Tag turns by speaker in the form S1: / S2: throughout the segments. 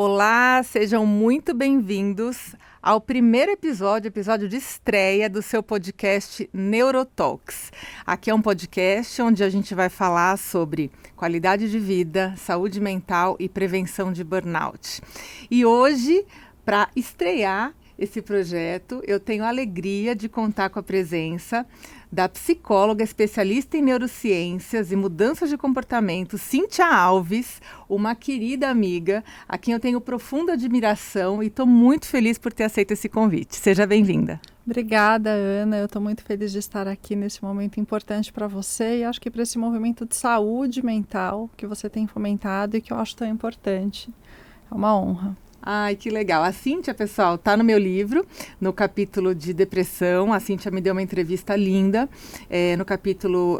S1: Olá, sejam muito bem-vindos ao primeiro episódio de estreia do seu podcast Neurotalks. Aqui é um podcast onde a gente vai falar sobre qualidade de vida, saúde mental e prevenção de burnout. E hoje, para estrear esse projeto, eu tenho a alegria de contar com a presença da psicóloga especialista em neurociências e mudanças de comportamento, Cíntia Alves, uma querida amiga, a quem eu tenho profunda admiração e estou muito feliz por ter aceito esse convite. Seja bem-vinda.
S2: Obrigada, Ana. Eu estou muito feliz de estar aqui nesse momento importante para você e acho que para esse movimento de saúde mental que você tem fomentado e que eu acho tão importante. É uma honra.
S1: Ai, que legal. A Cíntia, pessoal, está no meu livro, no capítulo de depressão. A Cíntia me deu uma entrevista linda, no capítulo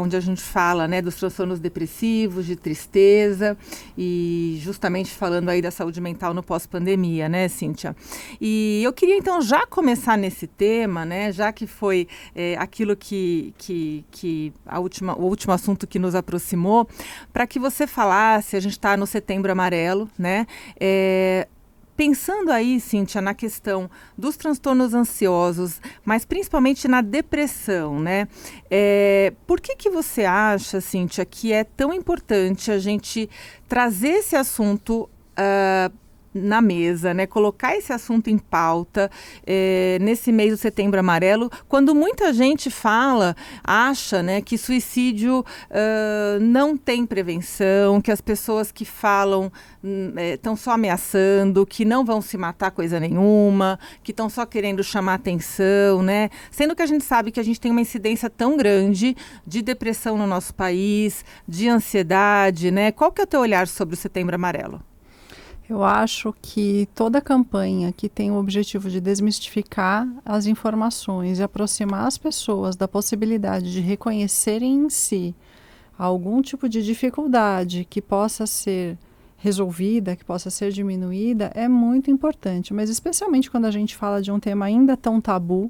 S1: onde a gente fala, né, dos transtornos depressivos, de tristeza e justamente falando aí da saúde mental no pós-pandemia, né, Cíntia? E eu queria, então, já começar nesse tema, né, já que foi aquilo o último assunto que nos aproximou, para que você falasse, a gente está no Setembro Amarelo, né, pensando aí, Cíntia, na questão dos transtornos ansiosos, mas principalmente na depressão, né? Por que você acha, Cíntia, que é tão importante a gente trazer esse assunto na mesa, né? Colocar esse assunto em pauta nesse mês do Setembro Amarelo, quando muita gente acha, né, que suicídio não tem prevenção, que as pessoas que falam estão só ameaçando, que não vão se matar coisa nenhuma, que estão só querendo chamar atenção, né? Sendo que a gente sabe que a gente tem uma incidência tão grande de depressão no nosso país, de ansiedade, né? Qual que é o teu olhar sobre o Setembro Amarelo?
S2: Eu acho que toda campanha que tem o objetivo de desmistificar as informações e aproximar as pessoas da possibilidade de reconhecerem em si algum tipo de dificuldade que possa ser resolvida, que possa ser diminuída, é muito importante. Mas especialmente quando a gente fala de um tema ainda tão tabu,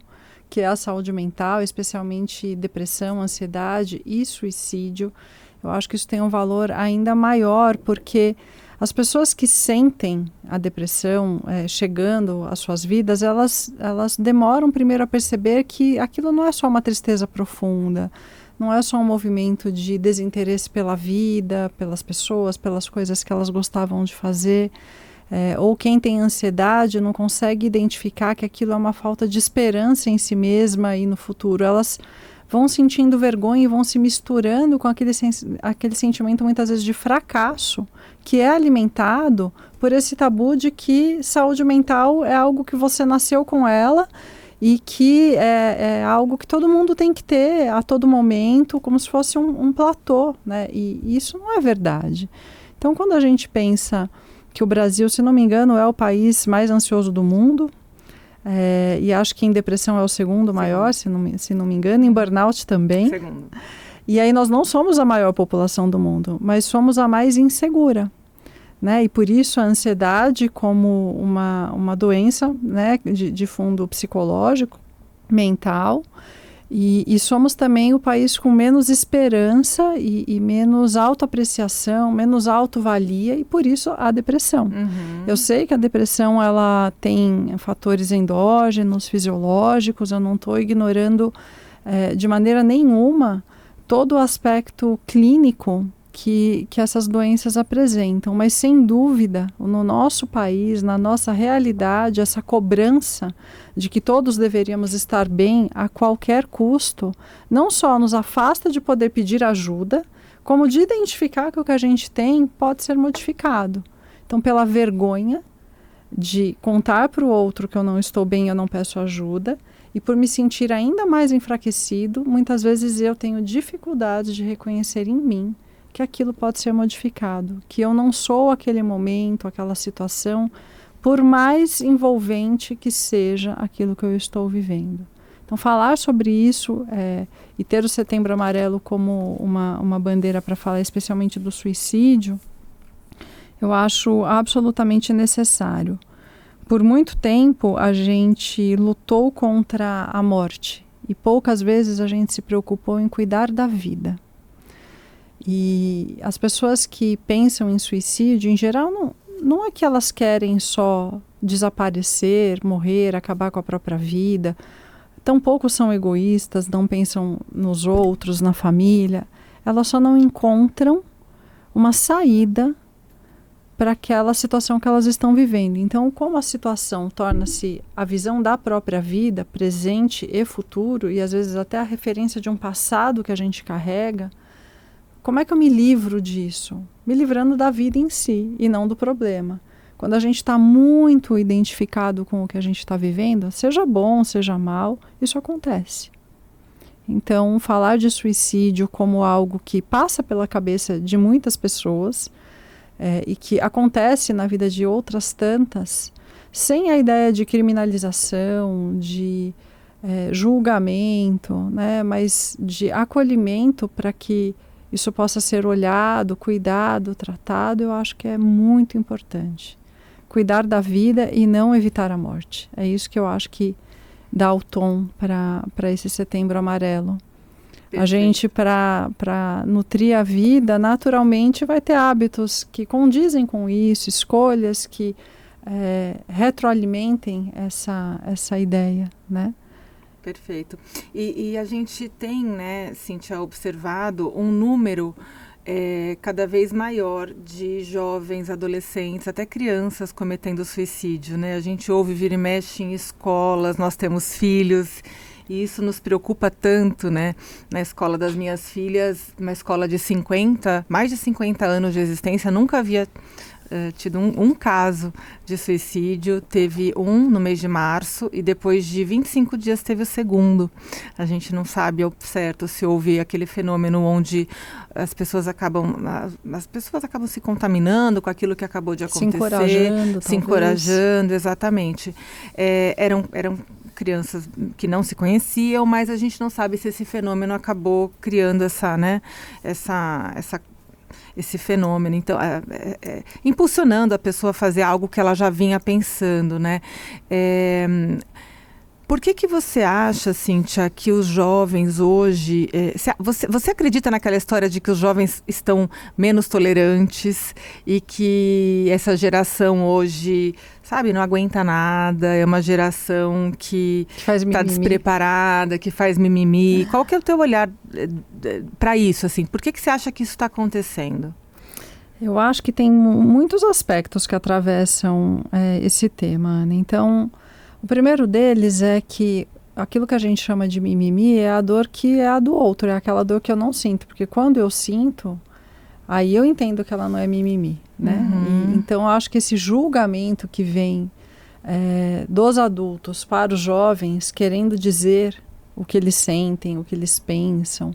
S2: que é a saúde mental, especialmente depressão, ansiedade e suicídio, eu acho que isso tem um valor ainda maior, porque as pessoas que sentem a depressão chegando às suas vidas, elas demoram primeiro a perceber que aquilo não é só uma tristeza profunda, não é só um movimento de desinteresse pela vida, pelas pessoas, pelas coisas que elas gostavam de fazer. Ou quem tem ansiedade não consegue identificar que aquilo é uma falta de esperança em si mesma e no futuro. Elas vão sentindo vergonha e vão se misturando com aquele sentimento muitas vezes de fracasso, que é alimentado por esse tabu de que saúde mental é algo que você nasceu com ela e que é algo que todo mundo tem que ter a todo momento, como se fosse um platô, né? E isso não é verdade. Então, quando a gente pensa que o Brasil, se não me engano, é o país mais ansioso do mundo, e acho que em depressão é o segundo maior, se não me engano, em burnout também.
S1: Segundo.
S2: E aí nós não somos a maior população do mundo, mas somos a mais insegura, né? E por isso a ansiedade como uma doença, né, de fundo psicológico, mental, e somos também o país com menos esperança e menos autoapreciação, menos autovalia, e por isso a depressão.
S1: Uhum.
S2: Eu sei que a depressão ela tem fatores endógenos, fisiológicos, eu não estou ignorando de maneira nenhuma todo o aspecto clínico que essas doenças apresentam, mas sem dúvida, no nosso país, na nossa realidade, essa cobrança de que todos deveríamos estar bem a qualquer custo, não só nos afasta de poder pedir ajuda, como de identificar que o que a gente tem pode ser modificado. Então, pela vergonha de contar para o outro que eu não estou bem, eu não peço ajuda, e por me sentir ainda mais enfraquecido, muitas vezes eu tenho dificuldade de reconhecer em mim que aquilo pode ser modificado, que eu não sou aquele momento, aquela situação, por mais envolvente que seja aquilo que eu estou vivendo. Então, falar sobre isso e ter o Setembro Amarelo como uma bandeira para falar especialmente do suicídio, eu acho absolutamente necessário. Por muito tempo, a gente lutou contra a morte e poucas vezes a gente se preocupou em cuidar da vida. E as pessoas que pensam em suicídio, em geral, não é que elas querem só desaparecer, morrer, acabar com a própria vida. Tampouco são egoístas, não pensam nos outros, na família. Elas só não encontram uma saída para aquela situação que elas estão vivendo. Então, como a situação torna-se a visão da própria vida, presente e futuro, e às vezes até a referência de um passado que a gente carrega, como é que eu me livro disso? Me livrando da vida em si e não do problema. Quando a gente está muito identificado com o que a gente está vivendo, seja bom, seja mal, isso acontece. Então, falar de suicídio como algo que passa pela cabeça de muitas pessoas e que acontece na vida de outras tantas, sem a ideia de criminalização, de julgamento, né, mas de acolhimento para que isso possa ser olhado, cuidado, tratado, eu acho que é muito importante. Cuidar da vida e não evitar a morte. É isso que eu acho que dá o tom para esse Setembro Amarelo. Perfeito. A gente, para nutrir a vida, naturalmente vai ter hábitos que condizem com isso, escolhas que retroalimentem essa ideia, né?
S1: Perfeito. E a gente tem, né, Cíntia, observado um número cada vez maior de jovens, adolescentes, até crianças cometendo suicídio, né? A gente ouve vira e mexe em escolas, nós temos filhos e isso nos preocupa tanto, né? Na escola das minhas filhas, uma escola de mais de 50 anos de existência, nunca havia tido um caso de suicídio, teve um no mês de março e depois de 25 dias teve o segundo. A gente não sabe ao certo se houve aquele fenômeno onde as pessoas acabam se contaminando com aquilo que acabou de acontecer. Se encorajando, exatamente. Eram crianças que não se conheciam, mas a gente não sabe se esse fenômeno acabou criando esse fenômeno, então impulsionando a pessoa a fazer algo que ela já vinha pensando, né? Por que você acha, Cíntia, que os jovens hoje... Você acredita naquela história de que os jovens estão menos tolerantes e que essa geração hoje, sabe, não aguenta nada, é uma geração que está despreparada, que faz mimimi? Qual que é o teu olhar para isso, assim? Por que você acha que isso está acontecendo?
S2: Eu acho que tem muitos aspectos que atravessam esse tema, Ana. Então... O primeiro deles é que aquilo que a gente chama de mimimi é a dor que é a do outro, é aquela dor que eu não sinto, porque quando eu sinto, aí eu entendo que ela não é mimimi, né?
S1: Uhum.
S2: Então eu acho que esse julgamento que vem dos adultos para os jovens, querendo dizer o que eles sentem, o que eles pensam,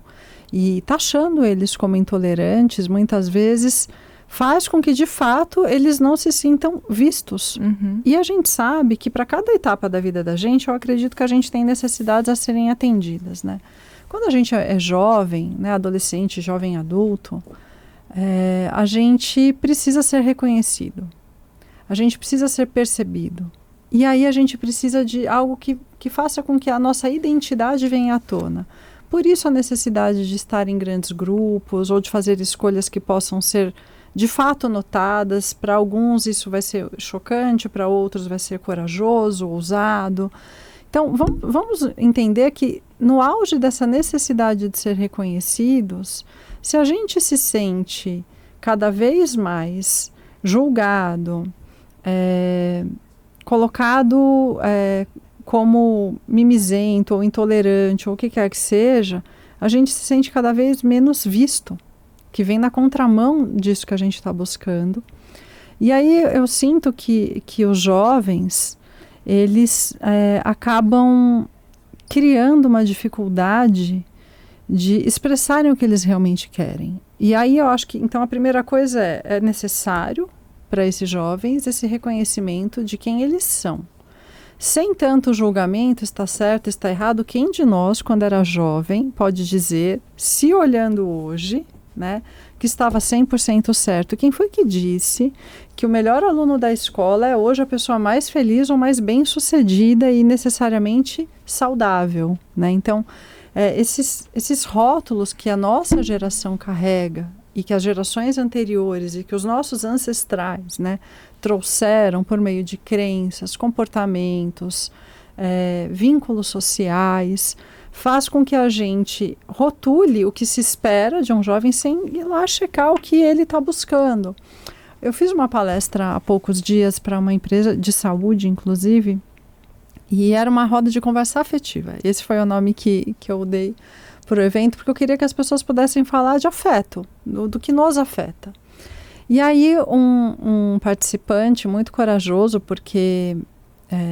S2: e taxando eles como intolerantes, muitas vezes faz com que, de fato, eles não se sintam vistos.
S1: Uhum.
S2: E a gente sabe que para cada etapa da vida da gente, eu acredito que a gente tem necessidades a serem atendidas, né? Quando a gente é jovem, né, adolescente, jovem adulto, a gente precisa ser reconhecido. A gente precisa ser percebido. E aí a gente precisa de algo que faça com que a nossa identidade venha à tona. Por isso a necessidade de estar em grandes grupos ou de fazer escolhas que possam ser de fato notadas. Para alguns isso vai ser chocante, para outros vai ser corajoso, ousado. Então vamos entender que no auge dessa necessidade de ser reconhecidos, se a gente se sente cada vez mais julgado, colocado como mimizento ou intolerante ou o que quer que seja, a gente se sente cada vez menos visto, que vem na contramão disso que a gente está buscando. E aí eu sinto que os jovens, eles acabam criando uma dificuldade de expressarem o que eles realmente querem. E aí eu acho que, então, a primeira coisa é necessário para esses jovens esse reconhecimento de quem eles são. Sem tanto julgamento, está certo, está errado, quem de nós, quando era jovem, pode dizer, se olhando hoje, né, que estava 100% certo? Quem foi que disse que o melhor aluno da escola é hoje a pessoa mais feliz ou mais bem-sucedida e necessariamente saudável, né? Então, esses rótulos que a nossa geração carrega e que as gerações anteriores e que os nossos ancestrais, né, trouxeram por meio de crenças, comportamentos, vínculos sociais, faz com que a gente rotule o que se espera de um jovem sem ir lá checar o que ele está buscando. Eu fiz uma palestra há poucos dias para uma empresa de saúde, inclusive, e era uma roda de conversa afetiva. Esse foi o nome que eu dei para o evento, porque eu queria que as pessoas pudessem falar de afeto, do que nos afeta. E aí um participante muito corajoso, porque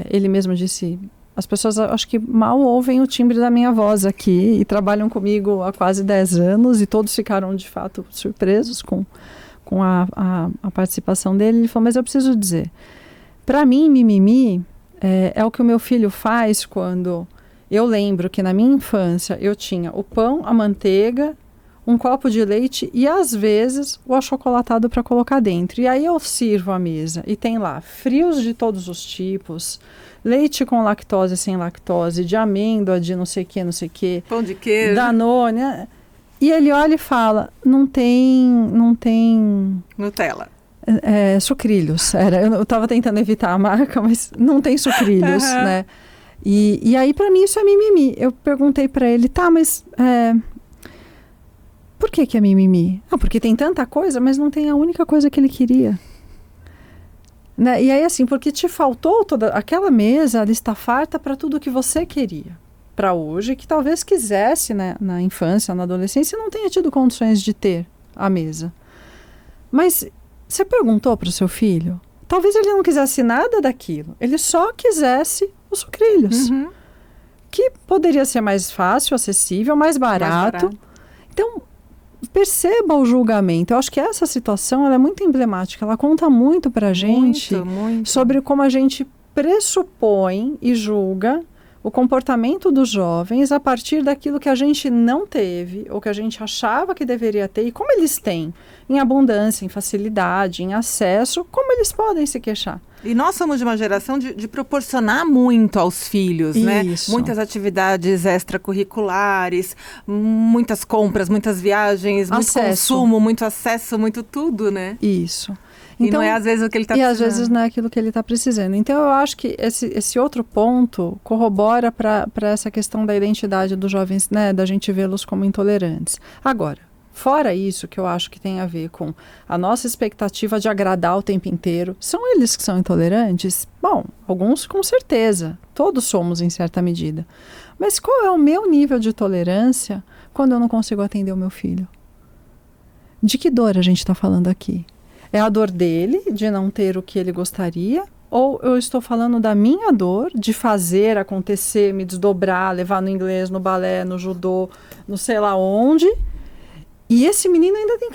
S2: ele mesmo disse... As pessoas acho que mal ouvem o timbre da minha voz aqui e trabalham comigo há quase 10 anos e todos ficaram de fato surpresos com a participação dele. Ele falou, mas eu preciso dizer, para mim mimimi é o que o meu filho faz quando eu lembro que na minha infância eu tinha o pão, a manteiga, um copo de leite e às vezes o achocolatado para colocar dentro. E aí eu sirvo a mesa e tem lá frios de todos os tipos, leite com lactose, sem lactose, de amêndoa, de não sei o que. Pão
S1: de queijo.
S2: Danone. E ele olha e fala, não tem...
S1: Nutella.
S2: Sucrilhos. Eu estava tentando evitar a marca, mas não tem sucrilhos, né? E aí, para mim, isso é mimimi. Eu perguntei para ele, tá, mas... por que é mimimi? Porque tem tanta coisa, mas não tem a única coisa que ele queria. Né? E aí, assim, porque te faltou toda aquela mesa, ela está farta para tudo que você queria para hoje, que talvez quisesse, né, na infância, na adolescência, não tenha tido condições de ter a mesa. Mas você perguntou para o seu filho? Talvez ele não quisesse nada daquilo, ele só quisesse os sucrilhos, que poderia ser mais fácil, acessível, mais barato. Então, perceba o julgamento. Eu acho que essa situação ela é muito emblemática. Ela conta muito para a gente sobre como a gente pressupõe e julga o comportamento dos jovens a partir daquilo que a gente não teve ou que a gente achava que deveria ter e como eles têm em abundância, em facilidade, em acesso, como eles podem se queixar.
S1: E nós somos de uma geração de proporcionar muito aos filhos, né? Muitas atividades extracurriculares, muitas compras, muitas viagens, muito consumo, muito acesso, muito tudo, né?
S2: Isso.
S1: Então, e não é às vezes o que ele está precisando.
S2: E às vezes não é aquilo que ele está precisando. Então eu acho que esse outro ponto corrobora para essa questão da identidade dos jovens, né? Da gente vê-los como intolerantes. Agora, fora isso, que eu acho que tem a ver com a nossa expectativa de agradar o tempo inteiro, são eles que são intolerantes? Bom, alguns com certeza, todos somos em certa medida. Mas qual é o meu nível de tolerância quando eu não consigo atender o meu filho? De que dor a gente está falando aqui? É a dor dele, de não ter o que ele gostaria? Ou eu estou falando da minha dor, de fazer acontecer, me desdobrar, levar no inglês, no balé, no judô, no sei lá onde... E esse menino ainda tem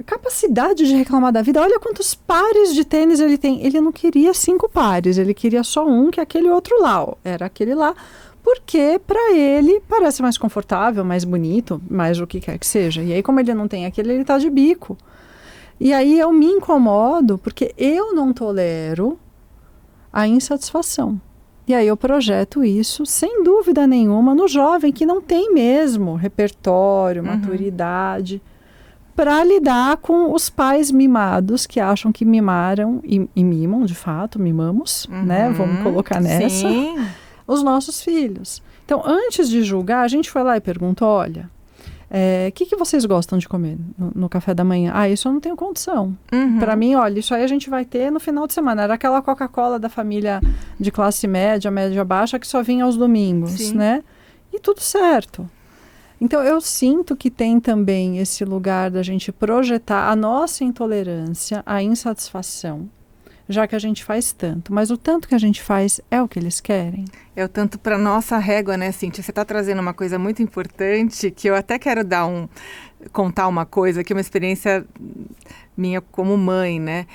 S2: capacidade de reclamar da vida. Olha quantos pares de tênis ele tem. Ele não queria 5 pares, ele queria só um, que é aquele outro lá. Ó. Era aquele lá, porque para ele parece mais confortável, mais bonito, mais o que quer que seja. E aí, como ele não tem aquele, ele tá de bico. E aí eu me incomodo, porque eu não tolero a insatisfação. E aí eu projeto isso, sem dúvida nenhuma, no jovem que não tem mesmo repertório, maturidade, para lidar com os pais mimados que acham que mimaram e mimam, de fato, mimamos, né? Vamos colocar nessa, os nossos filhos. Então, antes de julgar, a gente foi lá e perguntou, olha, o que vocês gostam de comer no café da manhã? Isso eu não tenho condição. Para mim, olha, isso aí a gente vai ter no final de semana. Era aquela Coca-Cola da família de classe média, média baixa, que só vinha aos domingos, né? E tudo certo. Então, eu sinto que tem também esse lugar da gente projetar a nossa intolerância, a insatisfação, já que a gente faz tanto. Mas o tanto que a gente faz é o que eles querem.
S1: É o tanto para nossa régua, né, Cíntia? Você está trazendo uma coisa muito importante, que eu até quero contar uma coisa, que é uma experiência minha como mãe, né?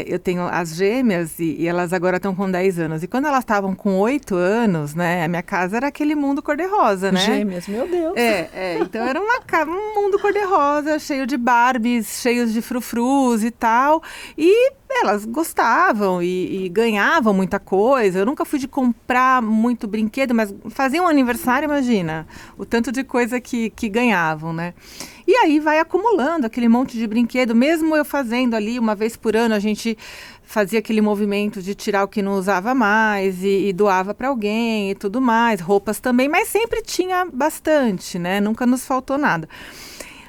S1: Eu tenho as gêmeas e elas agora estão com 10 anos. E quando elas estavam com 8 anos, né? A minha casa era aquele mundo cor-de-rosa, né?
S2: Gêmeas, meu Deus!
S1: Então era um mundo cor-de-rosa, cheio de Barbies, cheios de frufrus e tal. E elas gostavam e ganhavam muita coisa. Eu nunca fui de comprar muito brinquedo, mas faziam um aniversário, imagina, o tanto de coisa que ganhavam, né? E aí vai acumulando aquele monte de brinquedo, mesmo eu fazendo ali uma vez por ano, a gente fazia aquele movimento de tirar o que não usava mais e doava para alguém e tudo mais, roupas também, mas sempre tinha bastante, né? Nunca nos faltou nada.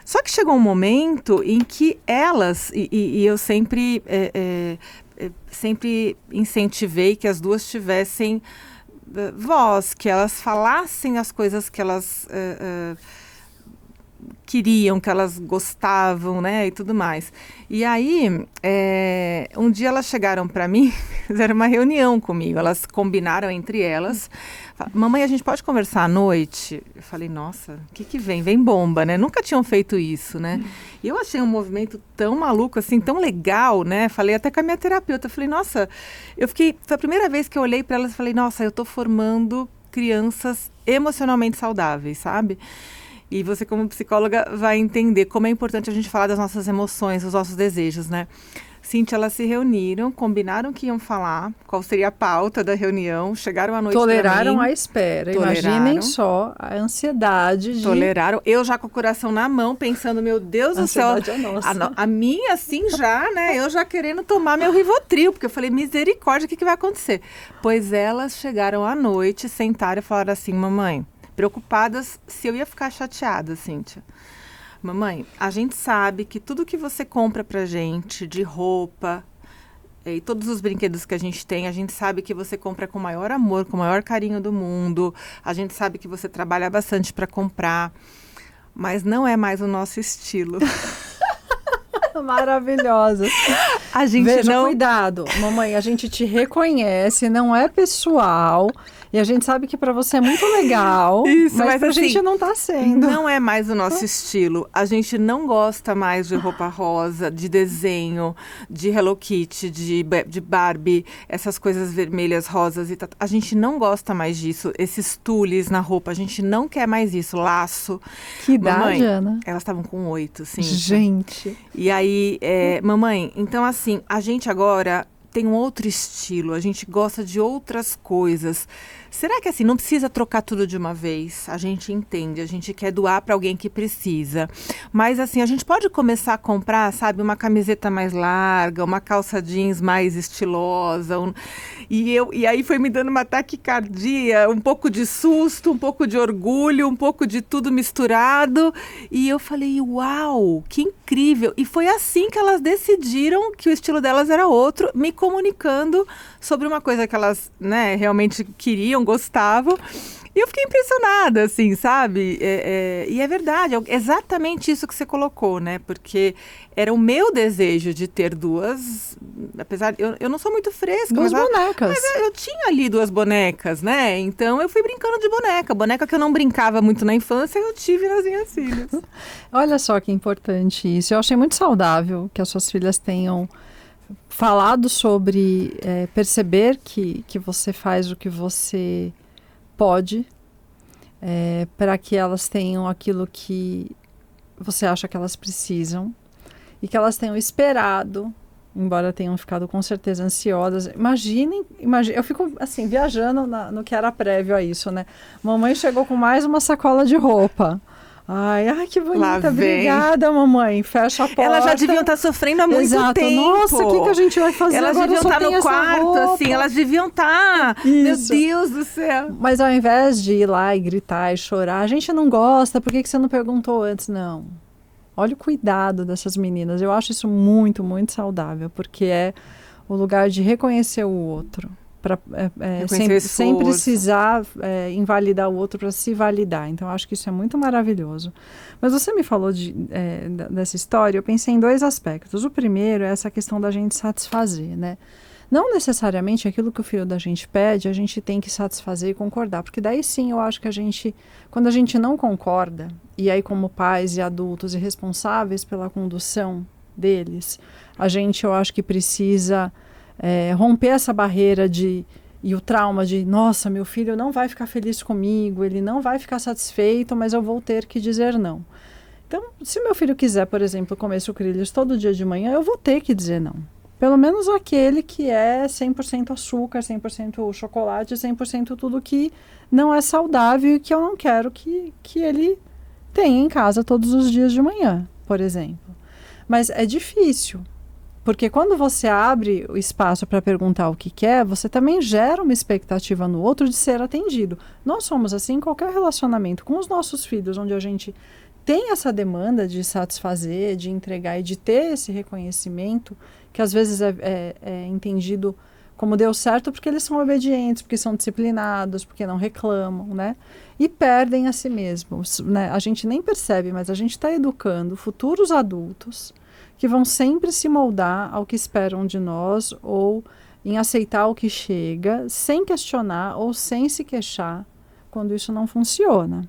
S1: Só que chegou um momento em que elas, e eu sempre, sempre incentivei que as duas tivessem voz, que elas falassem as coisas que elas queriam, que elas gostavam, né, e tudo mais. E aí, um dia elas chegaram para mim, fizeram uma reunião comigo, elas combinaram entre elas, mamãe, a gente pode conversar à noite? Eu falei, nossa, o que vem? Vem bomba, né? Nunca tinham feito isso, né? E eu achei um movimento tão maluco, assim, tão legal, né? Falei até com a minha terapeuta, falei, nossa, foi a primeira vez que eu olhei para elas e falei, nossa, eu tô formando crianças emocionalmente saudáveis, sabe? E você, como psicóloga, vai entender como é importante a gente falar das nossas emoções, dos nossos desejos, né? Cíntia, elas se reuniram, combinaram que iam falar, qual seria a pauta da reunião, chegaram à noite pra mim.
S2: Toleraram a espera, imaginem só a ansiedade de...
S1: Toleraram, eu já com o coração na mão, pensando, meu Deus do céu,
S2: é nossa.
S1: A minha assim já, né, eu já querendo tomar meu Rivotril, porque eu falei, misericórdia, o que vai acontecer? Pois elas chegaram à noite, sentaram e falaram assim, mamãe, preocupadas se eu ia ficar chateada, Cíntia. Mamãe, a gente sabe que tudo que você compra pra gente, de roupa, e todos os brinquedos que a gente sabe que você compra com o maior amor, com o maior carinho do mundo, a gente sabe que você trabalha bastante para comprar, mas não é mais o nosso estilo.
S2: Maravilhosa.
S1: A gente
S2: Veja, cuidado, mamãe, a gente te reconhece, não é pessoal... E a gente sabe que para você é muito legal,
S1: isso,
S2: mas pra
S1: assim,
S2: gente não tá sendo.
S1: Não é mais o nosso estilo. A gente não gosta mais de roupa rosa, de desenho, de Hello Kitty, de Barbie, essas coisas vermelhas, rosas e tal. A gente não gosta mais disso. Esses tules na roupa, a gente não quer mais isso. Laço.
S2: Que idade,
S1: mamãe,
S2: Ana?
S1: Elas estavam com 8, sim.
S2: Gente.
S1: E aí, mamãe, então assim, a gente agora tem um outro estilo, a gente gosta de outras coisas. Será que assim, não precisa trocar tudo de uma vez? A gente entende, a gente quer doar para alguém que precisa. Mas assim, a gente pode começar a comprar, sabe, uma camiseta mais larga, uma calça jeans mais estilosa. E aí foi me dando uma taquicardia, um pouco de susto, um pouco de orgulho, um pouco de tudo misturado. E eu falei, uau, que incrível. E foi assim que elas decidiram que o estilo delas era outro, me comunicando sobre uma coisa que elas, né, realmente queriam, gostavam. E eu fiquei impressionada, assim, sabe? E é verdade, é exatamente isso que você colocou, né? Porque era o meu desejo de ter duas, apesar, eu não sou muito fresca.
S2: Duas bonecas.
S1: Mas eu tinha ali duas bonecas, né? Então eu fui brincando de boneca. Boneca que eu não brincava muito na infância, eu tive nas minhas filhas.
S2: Olha só que importante isso. Eu achei muito saudável que as suas filhas tenham falado sobre perceber que você faz o que você pode para que elas tenham aquilo que você acha que elas precisam e que elas tenham esperado, embora tenham ficado com certeza ansiosas. Imagine, eu fico assim viajando no que era prévio a isso, né? Mamãe chegou com mais uma sacola de roupa. Ai, que bonita, obrigada, mamãe. Fecha a porta.
S1: Elas já deviam estar sofrendo há muito tempo.
S2: Nossa, o que a gente vai fazer
S1: elas
S2: agora?
S1: Elas deviam estar no quarto, assim, elas deviam estar. Isso. Meu Deus do céu.
S2: Mas ao invés de ir lá e gritar e chorar, a gente não gosta, por que você não perguntou antes? Não. Olha o cuidado dessas meninas. Eu acho isso muito, muito saudável, porque é o lugar de reconhecer o outro. Sem precisar invalidar o outro para se validar. Então, eu acho que isso é muito maravilhoso. Mas você me falou dessa história, eu pensei em dois aspectos. O primeiro é essa questão da gente satisfazer, né? Não necessariamente aquilo que o filho da gente pede, a gente tem que satisfazer e concordar. Porque daí sim, eu acho que quando a gente não concorda, e aí como pais e adultos e responsáveis pela condução deles, eu acho que precisa... romper essa barreira e o trauma de, nossa, meu filho não vai ficar feliz comigo, ele não vai ficar satisfeito, mas eu vou ter que dizer não. Então, se meu filho quiser, por exemplo, comer sucrilhos todo dia de manhã, eu vou ter que dizer não. Pelo menos aquele que é 100% açúcar, 100% chocolate, 100% tudo que não é saudável e que eu não quero que ele tem em casa todos os dias de manhã, por exemplo. Mas é difícil, porque quando você abre o espaço para perguntar o que quer, você também gera uma expectativa no outro de ser atendido. Nós somos assim em qualquer relacionamento com os nossos filhos, onde a gente tem essa demanda de satisfazer, de entregar e de ter esse reconhecimento, que às vezes é entendido como deu certo porque eles são obedientes, porque são disciplinados, porque não reclamam, né? E perdem a si mesmos, né? A gente nem percebe, mas a gente está educando futuros adultos que vão sempre se moldar ao que esperam de nós ou em aceitar o que chega, sem questionar ou sem se queixar quando isso não funciona.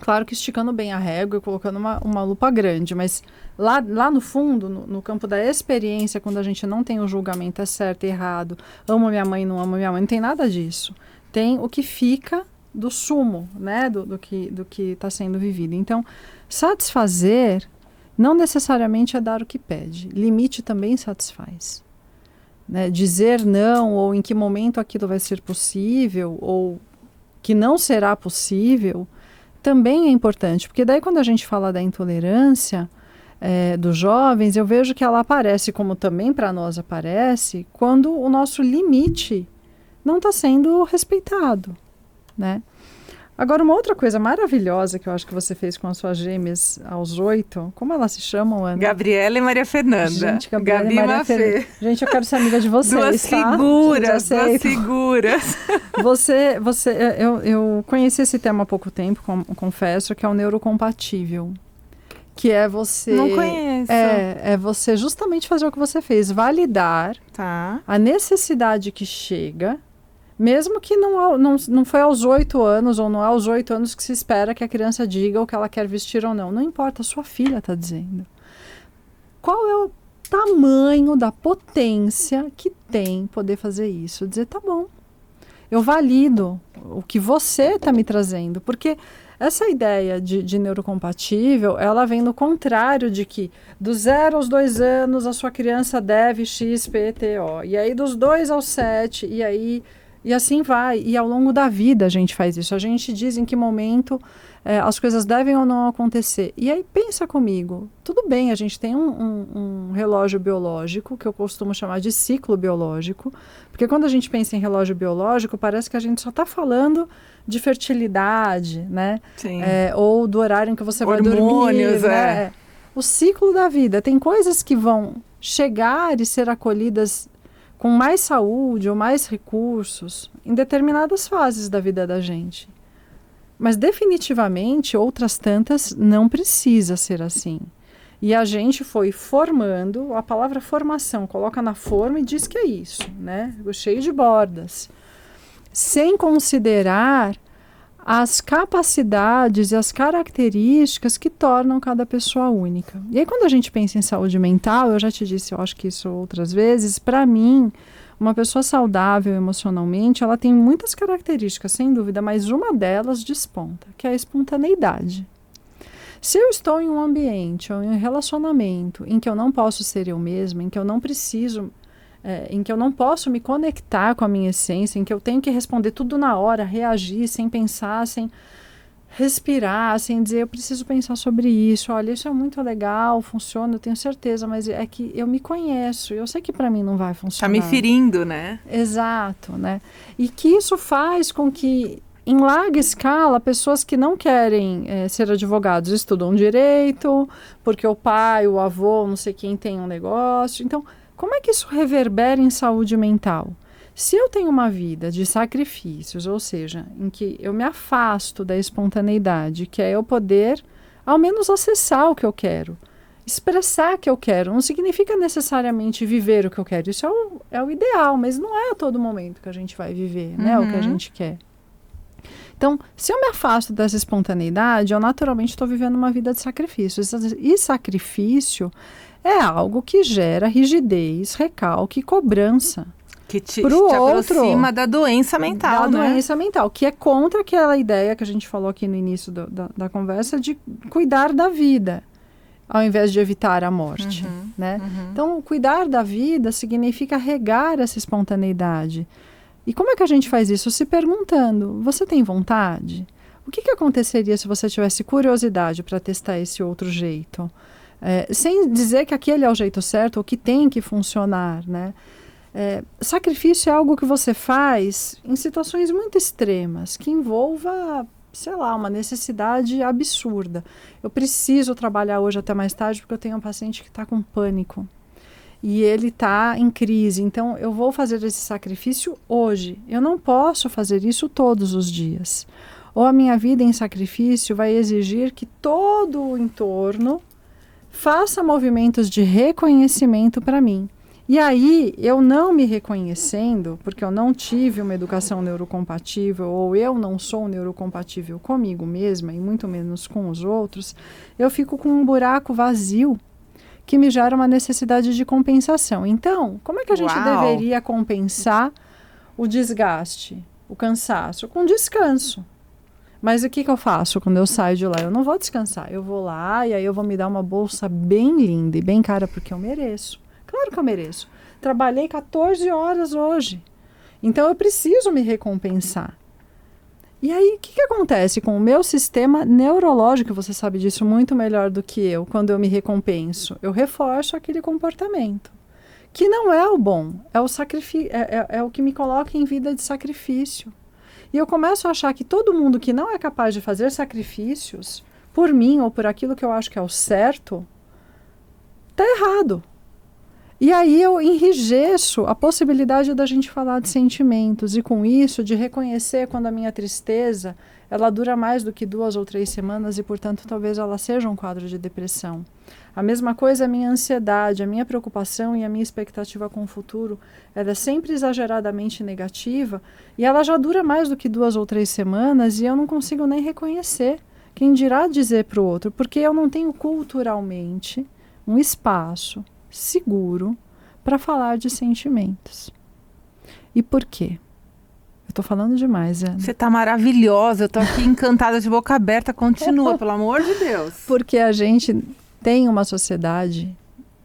S2: Claro que esticando bem a régua e colocando uma lupa grande, mas lá no fundo, no campo da experiência, quando a gente não tem o julgamento é certo e errado, amo minha mãe, não amo minha mãe, não tem nada disso. Tem o que fica do sumo, né, do que está sendo vivido. Então, satisfazer não necessariamente é dar o que pede. Limite também satisfaz. Né? Dizer não, ou em que momento aquilo vai ser possível, ou que não será possível, também é importante, porque daí quando a gente fala da intolerância dos jovens, eu vejo que ela aparece, como também para nós aparece, quando o nosso limite não está sendo respeitado, né? Agora, uma outra coisa maravilhosa que eu acho que você fez com as suas gêmeas aos 8, como elas se chamam, Ana?
S1: Gabriela e Maria Fernanda.
S2: Gente, Gabriela
S1: Gabi
S2: e Maria Fernanda. Gente, eu quero ser amiga de vocês,
S1: duas
S2: tá?
S1: figuras, duas figuras.
S2: Eu conheci esse tema há pouco tempo, confesso, que é o neurocompatível. Que é você...
S1: Não conheço.
S2: É você justamente fazer o que você fez, validar a necessidade que chega, mesmo que não foi aos 8 anos, ou não é aos 8 anos que se espera que a criança diga o que ela quer vestir ou não. Não importa, a sua filha está dizendo. Qual é o tamanho da potência que tem poder fazer isso? Dizer, tá bom, eu valido o que você está me trazendo. Porque essa ideia de neurocompatível, ela vem no contrário de que do 0 aos 2 anos a sua criança deve X, P, T, O. E aí dos 2 aos 7, e assim vai. E ao longo da vida a gente faz isso. A gente diz em que momento as coisas devem ou não acontecer. E aí pensa comigo. Tudo bem, a gente tem um relógio biológico, que eu costumo chamar de ciclo biológico. Porque quando a gente pensa em relógio biológico, parece que a gente só está falando de fertilidade, né?
S1: Sim.
S2: Ou do horário em que você vai dormir. Né? O ciclo da vida. Tem coisas que vão chegar e ser acolhidas com mais saúde ou mais recursos em determinadas fases da vida da gente. Mas definitivamente outras tantas não precisa ser assim. E a gente foi formando, a palavra formação coloca na forma e diz que é isso, né? Cheio de bordas. Sem considerar as capacidades e as características que tornam cada pessoa única. E aí quando a gente pensa em saúde mental, eu já te disse, eu acho que isso outras vezes, para mim, uma pessoa saudável emocionalmente, ela tem muitas características, sem dúvida, mas uma delas desponta, que é a espontaneidade. Se eu estou em um ambiente ou em um relacionamento em que eu não posso ser eu mesma, em que eu não preciso, em que eu não posso me conectar com a minha essência, em que eu tenho que responder tudo na hora, reagir sem pensar, sem respirar, sem dizer, eu preciso pensar sobre isso, olha, isso é muito legal, funciona, eu tenho certeza, mas é que eu me conheço, eu sei que para mim não vai funcionar.
S1: Tá me ferindo, né?
S2: Exato, né? E que isso faz com que, em larga escala, pessoas que não querem ser advogados estudam direito, porque o pai, o avô, não sei quem tem um negócio. Então, como é que isso reverbera em saúde mental? Se eu tenho uma vida de sacrifícios, ou seja, em que eu me afasto da espontaneidade, que é eu poder, ao menos, acessar o que eu quero, expressar o que eu quero, não significa necessariamente viver o que eu quero. Isso é o ideal, mas não é a todo momento que a gente vai viver, né, o que a gente quer. Então, se eu me afasto dessa espontaneidade, eu naturalmente estou vivendo uma vida de sacrifícios. E sacrifício é algo que gera rigidez, recalque e cobrança.
S1: Que te aproxima da doença mental,
S2: né? Da doença mental, que é contra aquela ideia que a gente falou aqui no início da conversa de cuidar da vida, ao invés de evitar a morte, né? Então, cuidar da vida significa regar essa espontaneidade. E como é que a gente faz isso? Se perguntando, você tem vontade? O que aconteceria se você tivesse curiosidade para testar esse outro jeito? Sem dizer que aquele é o jeito certo ou que tem que funcionar, né? Sacrifício é algo que você faz em situações muito extremas, que envolva, sei lá, uma necessidade absurda. Eu preciso trabalhar hoje até mais tarde porque eu tenho um paciente que está com pânico e ele está em crise. Então, eu vou fazer esse sacrifício hoje. Eu não posso fazer isso todos os dias. Ou a minha vida em sacrifício vai exigir que todo o entorno faça movimentos de reconhecimento para mim. E aí, eu não me reconhecendo, porque eu não tive uma educação neurocompatível, ou eu não sou neurocompatível comigo mesma, e muito menos com os outros, eu fico com um buraco vazio que me gera uma necessidade de compensação. Então, como é que a gente deveria compensar o desgaste, o cansaço? Com descanso. Mas o que eu faço quando eu saio de lá? Eu não vou descansar. Eu vou lá e aí eu vou me dar uma bolsa bem linda e bem cara, porque eu mereço. Claro que eu mereço. Trabalhei 14 horas hoje. Então eu preciso me recompensar. E aí, o que acontece com o meu sistema neurológico? Você sabe disso muito melhor do que eu. Quando eu me recompenso, eu reforço aquele comportamento. Que não é o bom. É o sacrifício, é o que me coloca em vida de sacrifício. E eu começo a achar que todo mundo que não é capaz de fazer sacrifícios por mim ou por aquilo que eu acho que é o certo, está errado. E aí eu enrijeço a possibilidade da gente falar de sentimentos e com isso de reconhecer quando a minha tristeza ela dura mais do que 2 ou 3 semanas e, portanto, talvez ela seja um quadro de depressão. A mesma coisa a minha ansiedade, a minha preocupação e a minha expectativa com o futuro, ela é sempre exageradamente negativa e ela já dura mais do que 2 ou 3 semanas e eu não consigo nem reconhecer. Quem dirá dizer para o outro? Porque eu não tenho culturalmente um espaço seguro para falar de sentimentos. E por quê? Eu estou falando demais, Ana.
S1: Você está maravilhosa, eu estou aqui encantada de boca aberta. Continua, pelo amor de Deus.
S2: Porque a gente tem uma sociedade,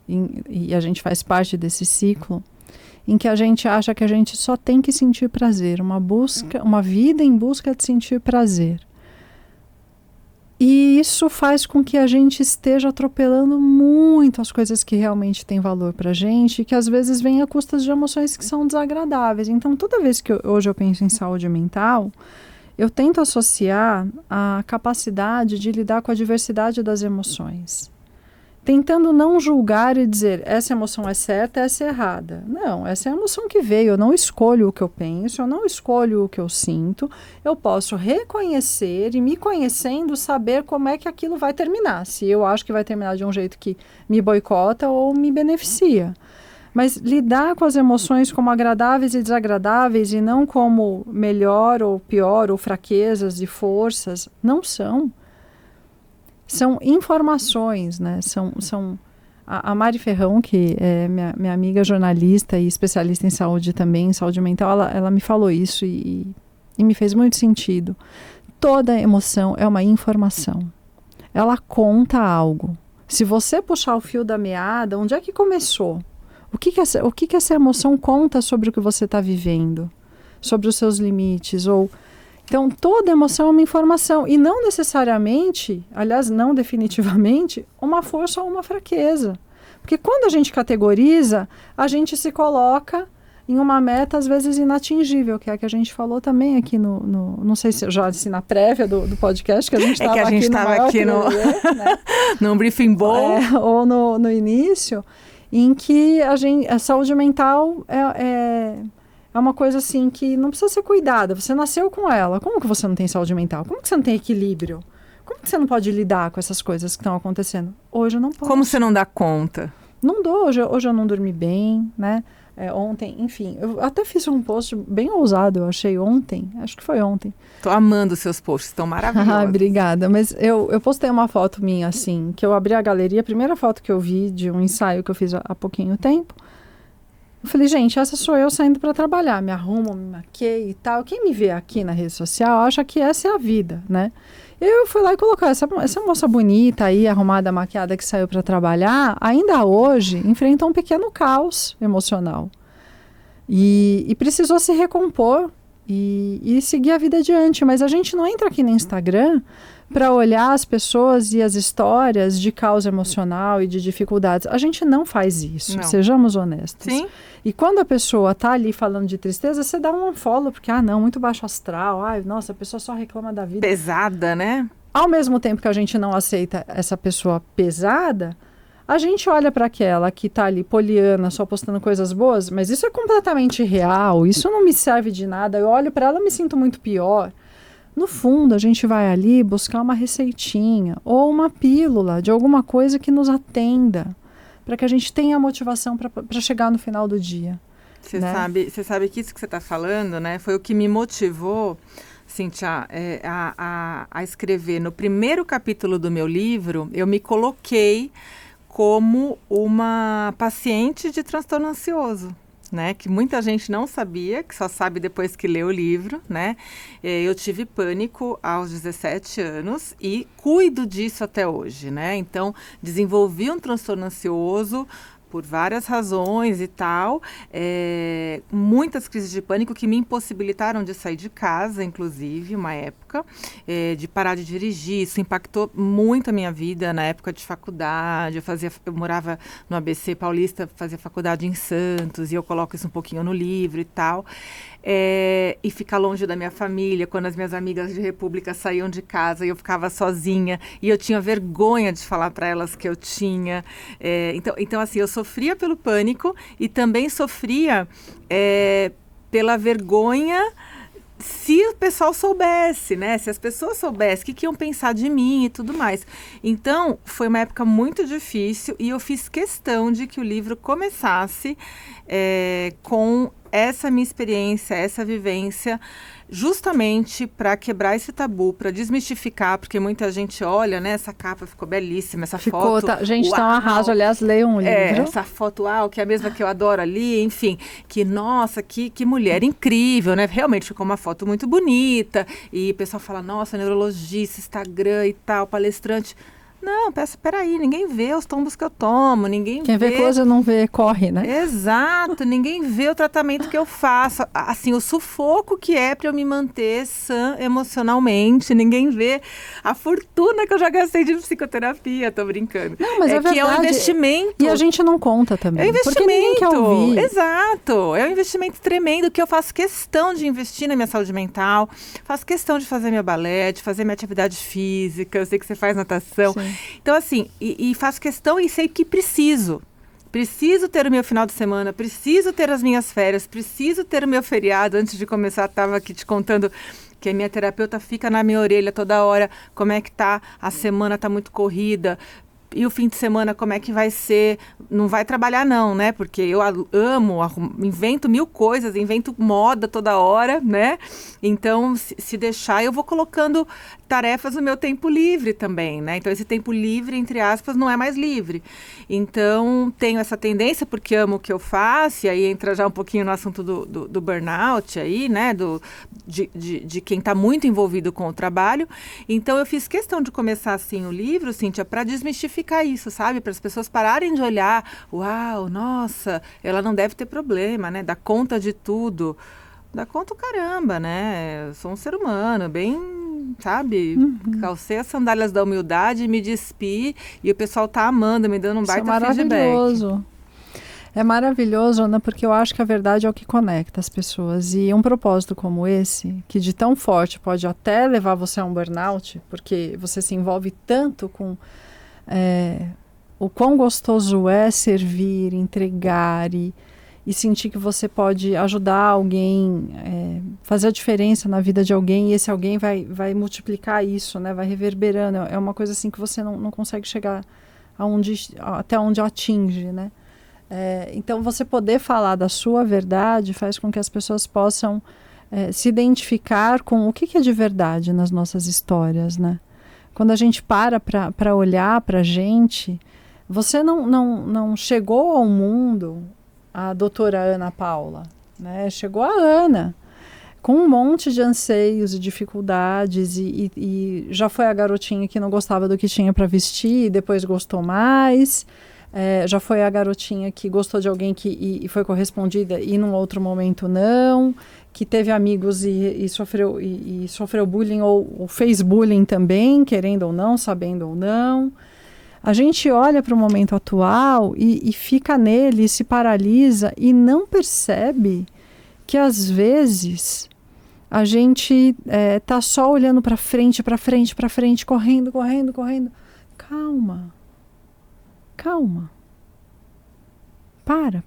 S2: e a gente faz parte desse ciclo, em que a gente acha que a gente só tem que sentir prazer, uma vida em busca de sentir prazer. E isso faz com que a gente esteja atropelando muito as coisas que realmente têm valor para a gente, e que às vezes vem a custas de emoções que são desagradáveis. Então, toda vez que hoje eu penso em saúde mental, eu tento associar a capacidade de lidar com a diversidade das emoções. Tentando não julgar e dizer, essa emoção é certa, essa é errada. Não, essa é a emoção que veio, eu não escolho o que eu penso, eu não escolho o que eu sinto, eu posso reconhecer e me conhecendo saber como é que aquilo vai terminar, se eu acho que vai terminar de um jeito que me boicota ou me beneficia. Mas lidar com as emoções como agradáveis e desagradáveis e não como melhor ou pior ou fraquezas e forças, não são. São informações, né? A Mari Ferrão, que é minha amiga jornalista e especialista em saúde também, em saúde mental, ela me falou isso e me fez muito sentido. Toda emoção é uma informação. Ela conta algo. Se você puxar o fio da meada, onde é que começou? O que essa emoção conta sobre o que você está vivendo? Sobre os seus limites ou... Então, toda emoção é uma informação e não necessariamente, aliás, não definitivamente, uma força ou uma fraqueza. Porque quando a gente categoriza, a gente se coloca em uma meta, às vezes, inatingível, que é a que a gente falou também aqui não sei se já assim, na prévia do podcast, que a gente estava aqui no né?
S1: Num briefing bom.
S2: Ou no início, em que a saúde mental é uma coisa assim que não precisa ser cuidada. Você nasceu com ela. Como que você não tem saúde mental? Como que você não tem equilíbrio? Como que você não pode lidar com essas coisas que estão acontecendo? Hoje eu não posso.
S1: Como você não dá conta?
S2: Não dou. Hoje eu não dormi bem, né? Ontem, enfim, eu até fiz um post bem ousado, eu achei ontem. Acho que foi ontem.
S1: Tô amando os seus posts, estão maravilhosos.
S2: Obrigada. Mas eu postei uma foto minha assim, que eu abri a galeria, a primeira foto que eu vi de um ensaio que eu fiz há pouquinho tempo. Eu falei, gente, essa sou eu saindo para trabalhar, me arrumo, me maqueio e tal. Quem me vê aqui na rede social acha que essa é a vida, né? Eu fui lá e coloquei essa moça bonita aí, arrumada, maquiada, que saiu para trabalhar, ainda hoje enfrenta um pequeno caos emocional. E precisou se recompor e seguir a vida adiante. Mas a gente não entra aqui no Instagram para olhar as pessoas e as histórias de causa emocional e de dificuldades. A gente não faz isso,
S1: Não.
S2: sejamos honestos.
S1: Sim.
S2: E quando a pessoa tá ali falando de tristeza, você dá um unfollow, porque, não, muito baixo astral, nossa, a pessoa só reclama da vida.
S1: Pesada, né?
S2: Ao mesmo tempo que a gente não aceita essa pessoa pesada, a gente olha para aquela que tá ali poliana, só postando coisas boas, mas isso é completamente real, isso não me serve de nada, eu olho para ela e me sinto muito pior. No fundo, a gente vai ali buscar uma receitinha ou uma pílula de alguma coisa que nos atenda, para que a gente tenha a motivação para chegar no final do dia.
S1: Você
S2: né?
S1: sabe que isso que você está falando, né? Foi o que me motivou, Cíntia, a escrever. No primeiro capítulo do meu livro, eu me coloquei como uma paciente de transtorno ansioso. Né, que muita gente não sabia, que só sabe depois que lê o livro, né? Eu tive pânico aos 17 anos e cuido disso até hoje, né? Então, desenvolvi um transtorno ansioso por várias razões e tal, muitas crises de pânico que me impossibilitaram de sair de casa, inclusive, uma época, de parar de dirigir. Isso impactou muito a minha vida na época de faculdade. Eu morava no ABC Paulista, fazia faculdade em Santos, e eu coloco isso um pouquinho no livro e tal. E ficar longe da minha família, quando as minhas amigas de República saíam de casa e eu ficava sozinha, e eu tinha vergonha de falar para elas que eu tinha. Então, assim, eu sofria pelo pânico e também sofria pela vergonha se o pessoal soubesse, né? Se as pessoas soubessem o que iam pensar de mim e tudo mais. Então, foi uma época muito difícil e eu fiz questão de que o livro começasse com essa minha experiência, essa vivência, justamente para quebrar esse tabu, para desmistificar, porque muita gente olha, né? Essa capa ficou belíssima, essa foto.
S2: Gente, tá um arraso. Aliás, leiam o livro.
S1: Essa foto, que é a mesma que eu adoro ali, enfim. Que, nossa, que mulher incrível, né? Realmente ficou uma foto muito bonita. E o pessoal fala, nossa, neurologista, Instagram e tal, palestrante. Não, peraí, ninguém vê os tombos que eu tomo, ninguém
S2: Quem vê coisa não vê, corre, né?
S1: Exato, ninguém vê o tratamento que eu faço, assim, o sufoco que é para eu me manter sã emocionalmente, ninguém vê a fortuna que eu já gastei de psicoterapia, tô brincando.
S2: Não, mas é verdade.
S1: Que é um investimento.
S2: E a gente não conta também.
S1: É um investimento.
S2: Porque ninguém quer ouvir.
S1: Exato, é um investimento tremendo que eu faço questão de investir na minha saúde mental, faço questão de fazer meu balé, de fazer minha atividade física, eu sei que você faz natação. Sim. Então, assim, e faço questão e sei que preciso. Preciso ter o meu final de semana, preciso ter as minhas férias, preciso ter o meu feriado. Antes de começar, estava aqui te contando que a minha terapeuta fica na minha orelha toda hora. Como é que tá? A semana tá muito corrida. E o fim de semana, como é que vai ser? Não vai trabalhar não, né? Porque eu amo, invento mil coisas, invento moda toda hora, né? Então, se deixar, eu vou colocando tarefas no meu tempo livre também, né? Então, esse tempo livre, entre aspas, não é mais livre. Então, tenho essa tendência, porque amo o que eu faço, e aí entra já um pouquinho no assunto do burnout aí, né? De quem está muito envolvido com o trabalho. Então, eu fiz questão de começar assim o livro, Cíntia, para desmistificar isso, sabe? Para as pessoas pararem de olhar, uau, nossa, ela não deve ter problema, né? Dá conta de tudo. Dá conta o caramba, né? Eu sou um ser humano, bem, sabe? Calcei as sandálias da humildade, me despi e o pessoal tá amando, me dando um baita feedback.
S2: Maravilhoso. É maravilhoso, Ana, porque eu acho que a verdade é o que conecta as pessoas. E um propósito como esse, que de tão forte pode até levar você a um burnout, porque você se envolve tanto com o quão gostoso é servir, entregar e sentir que você pode ajudar alguém, fazer a diferença na vida de alguém, e esse alguém vai multiplicar isso, né? Vai reverberando. É uma coisa assim que você não consegue chegar até onde atinge, né? Então, você poder falar da sua verdade faz com que as pessoas possam se identificar com o que é de verdade nas nossas histórias, né? Quando a gente para olhar para a gente, você não chegou ao mundo a doutora Ana Paula, né? Chegou a Ana, com um monte de anseios e dificuldades, e já foi a garotinha que não gostava do que tinha para vestir e depois gostou mais, já foi a garotinha que gostou de alguém e foi correspondida e num outro momento não, que teve amigos e sofreu bullying ou fez bullying também, querendo ou não, sabendo ou não. A gente olha para o momento atual e fica nele, se paralisa e não percebe que às vezes a gente tá só olhando para frente, correndo. Calma.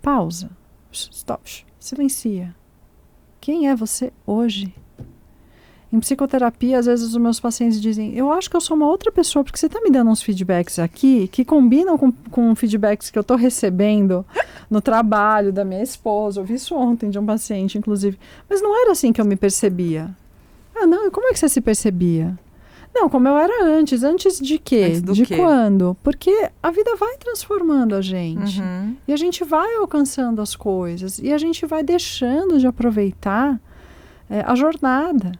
S2: Pausa. Stop. Silencia. Quem é você hoje? Em psicoterapia, às vezes os meus pacientes dizem, eu acho que eu sou uma outra pessoa, porque você está me dando uns feedbacks aqui que combinam com feedbacks que eu estou recebendo no trabalho da minha esposa. Eu vi isso ontem de um paciente, inclusive. Mas não era assim que eu me percebia. Ah, não, e como é que você se percebia? Não, como eu era antes. Antes de quê?
S1: Antes do
S2: de
S1: quê?
S2: quando? Porque a vida vai transformando a gente.
S1: Uhum.
S2: E a gente vai alcançando as coisas. E a gente vai deixando de aproveitar a jornada.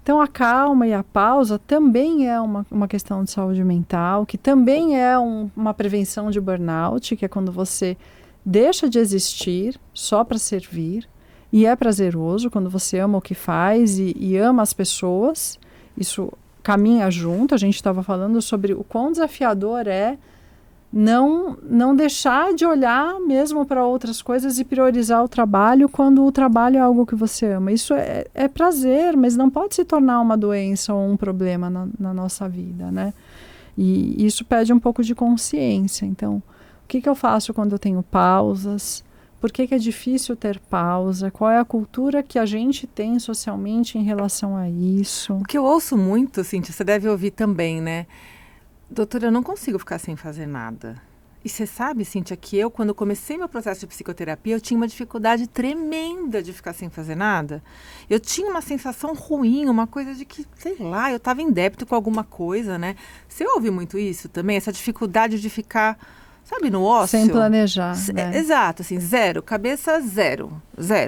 S2: Então, a calma e a pausa também é uma questão de saúde mental, que também é uma prevenção de burnout, que é quando você deixa de existir só para servir. E é prazeroso quando você ama o que faz e ama as pessoas. Isso caminha junto. A gente estava falando sobre o quão desafiador é não deixar de olhar mesmo para outras coisas e priorizar o trabalho quando o trabalho é algo que você ama. Isso é prazer, mas não pode se tornar uma doença ou um problema na nossa vida, né? E isso pede um pouco de consciência. Então, o que eu faço quando eu tenho pausas? Por que é difícil ter pausa? Qual é a cultura que a gente tem socialmente em relação a isso?
S1: O que eu ouço muito, Cíntia, você deve ouvir também, né? Doutora, eu não consigo ficar sem fazer nada. E você sabe, Cíntia, que eu, quando comecei meu processo de psicoterapia, eu tinha uma dificuldade tremenda de ficar sem fazer nada. Eu tinha uma sensação ruim, uma coisa de que, sei lá, eu estava em débito com alguma coisa, né? Você ouve muito isso também? Essa dificuldade de ficar, sabe, no ócio?
S2: Sem planejar, né?
S1: Exato, assim, zero, cabeça zero,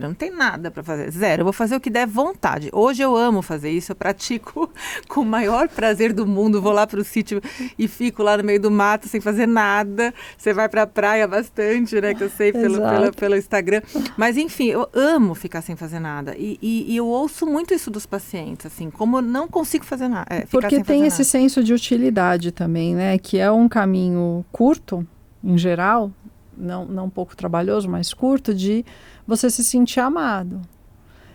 S1: não tem nada para fazer, zero, eu vou fazer o que der vontade. Hoje eu amo fazer isso, eu pratico com o maior prazer do mundo, vou lá pro sítio e fico lá no meio do mato sem fazer nada. Você vai pra praia bastante, né, que eu sei pelo Instagram, mas enfim, eu amo ficar sem fazer nada e eu ouço muito isso dos pacientes, assim, como eu não consigo fazer nada,
S2: porque tem esse senso de utilidade também, né, que é um caminho curto, em geral, não um pouco trabalhoso, mas curto, de você se sentir amado.